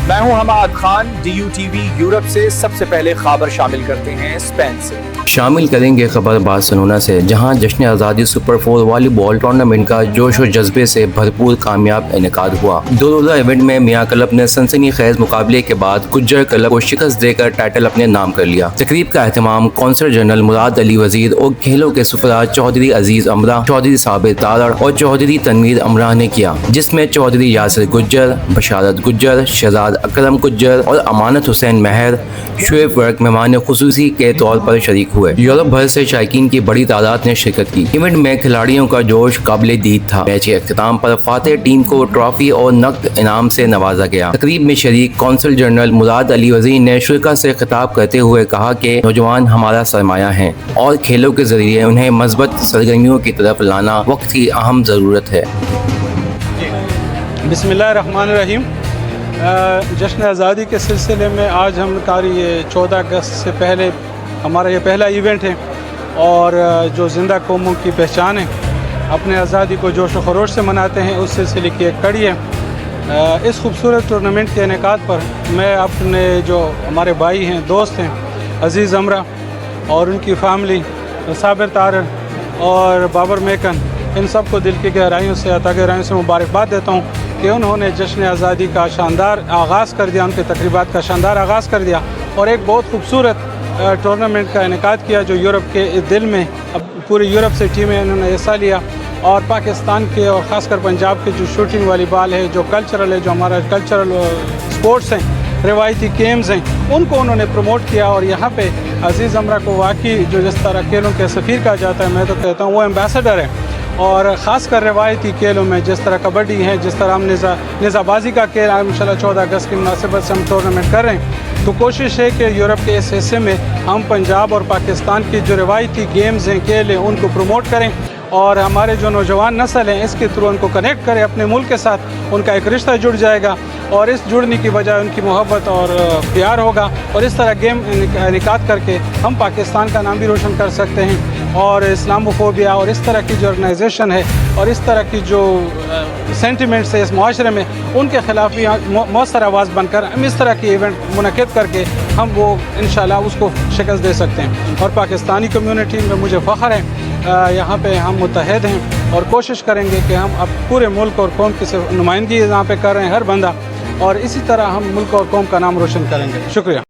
میں ہوں Hammad Khan, DUTV Europe سے سب سے پہلے خبر شامل کرتے ہیں اسپین سے۔ شامل کریں گے خبر بارسلونا سے، جہاں جشن آزادی سپر 4 والی بال ٹورنامنٹ کا جوش و جذبے سے بھرپور کامیاب انعقاد ہوا۔ 2 روزہ ایونٹ میں میاں کلب نے سنسنی خیز مقابلے کے بعد گجر کلب کو شکست دے کر ٹائٹل اپنے نام کر لیا۔ تقریب کا اہتمام کونسل جنرل مراد علی وزیر اور کھیلوں کے سفراء چودھری عزیز امرا، چودھری صابر تارڑ اور چودھری تنویر امرا نے کیا، جس میں چودھری یاسر گجر، بشارت گجر، شہزاد اکرم گجر اور امانت حسین مہر شعیب ورک مہمان خصوصی کے طور پر شریک ہوئے۔ یورپ بھر سے شائقین کی بڑی تعداد نے شرکت کی۔ ایونٹ میں کھلاڑیوں کا جوش قابل دید تھا۔ میچ کے اختتام پر فاتح ٹیم کو ٹرافی اور نقد انعام سے نوازا گیا۔ تقریب میں شریک کونسل جنرل مراد علی وزیر نے شرکاء سے خطاب کرتے ہوئے کہا کہ نوجوان ہمارا سرمایہ ہیں اور کھیلوں کے ذریعے انہیں مثبت سرگرمیوں کی طرف لانا وقت کی اہم ضرورت ہے۔ بسم اللہ الرحمن الرحیم۔ جشن آزادی کے سلسلے میں آج ہم کا یہ 14 اگست سے پہلے ہمارا یہ پہلا ایونٹ ہے اور جو زندہ قوموں کی پہچان ہے، اپنے آزادی کو جوش و خروش سے مناتے ہیں، اس سلسلے کی ایک کڑی ہے۔ اس خوبصورت ٹورنامنٹ کے انعقاد پر میں اپنے جو ہمارے بھائی ہیں، دوست ہیں، عزیز امرا اور ان کی فیملی، صابر تارڑ اور بابر میکن، ان سب کو دل کی گہرائیوں سے عطا گہرائیوں سے مبارکباد دیتا ہوں کہ انہوں نے جشن آزادی کا شاندار آغاز کر دیا، ان کے تقریبات کا شاندار آغاز کر دیا اور ایک بہت خوبصورت ٹورنامنٹ کا انعقاد کیا جو یورپ کے دل میں اب پورے یورپ سے ٹیمیں انہوں نے حصہ لیا، اور پاکستان کے اور خاص کر پنجاب کے جو شوٹنگ والی بال ہے، جو کلچرل ہے، جو ہمارا کلچرل سپورٹس ہیں، روایتی گیمز ہیں، ان کو انہوں نے پروموٹ کیا۔ اور یہاں پہ عزیز امرا کو واقعی جو جس طرح کھیلوں کے سفیر کہا جاتا ہے، میں تو کہتا ہوں وہ ایمبیسڈر ہے، اور خاص کر روایتی کھیلوں میں جس طرح کبڈی ہے، جس طرح ہم نیزہ بازی کا کھیل انشاءاللہ 14 اگست کی مناسبت سے ہم ٹورنامنٹ کر رہے ہیں، تو کوشش ہے کہ یورپ کے اس حصے میں ہم پنجاب اور پاکستان کی جو روایتی گیمز ہیں، کھیل ہیں، ان کو پروموٹ کریں اور ہمارے جو نوجوان نسل ہیں اس کے تھرو ان کو کنیکٹ کریں اپنے ملک کے ساتھ، ان کا ایک رشتہ جڑ جائے گا اور اس جڑنے کی وجہ ان کی محبت اور پیار ہوگا، اور اس طرح گیم انعقاد کر کے ہم پاکستان کا نام بھی روشن کر سکتے ہیں، اور اسلاموفوبیا اور اس طرح کی جو آرگنائزیشن ہے اور اس طرح کی جو سینٹیمنٹس ہے اس معاشرے میں، ان کے خلاف بھی مؤثر آواز بن کر ہم اس طرح کی ایونٹ منعقد کر کے ہم وہ انشاءاللہ اس کو شکست دے سکتے ہیں۔ اور پاکستانی کمیونٹی میں مجھے فخر ہے، یہاں پہ ہم متحد ہیں اور کوشش کریں گے کہ ہم اب پورے ملک اور قوم کی نمائندگی یہاں پہ کر رہے ہیں ہر بندہ، اور اسی طرح ہم ملک اور قوم کا نام روشن کریں گے۔ شکریہ۔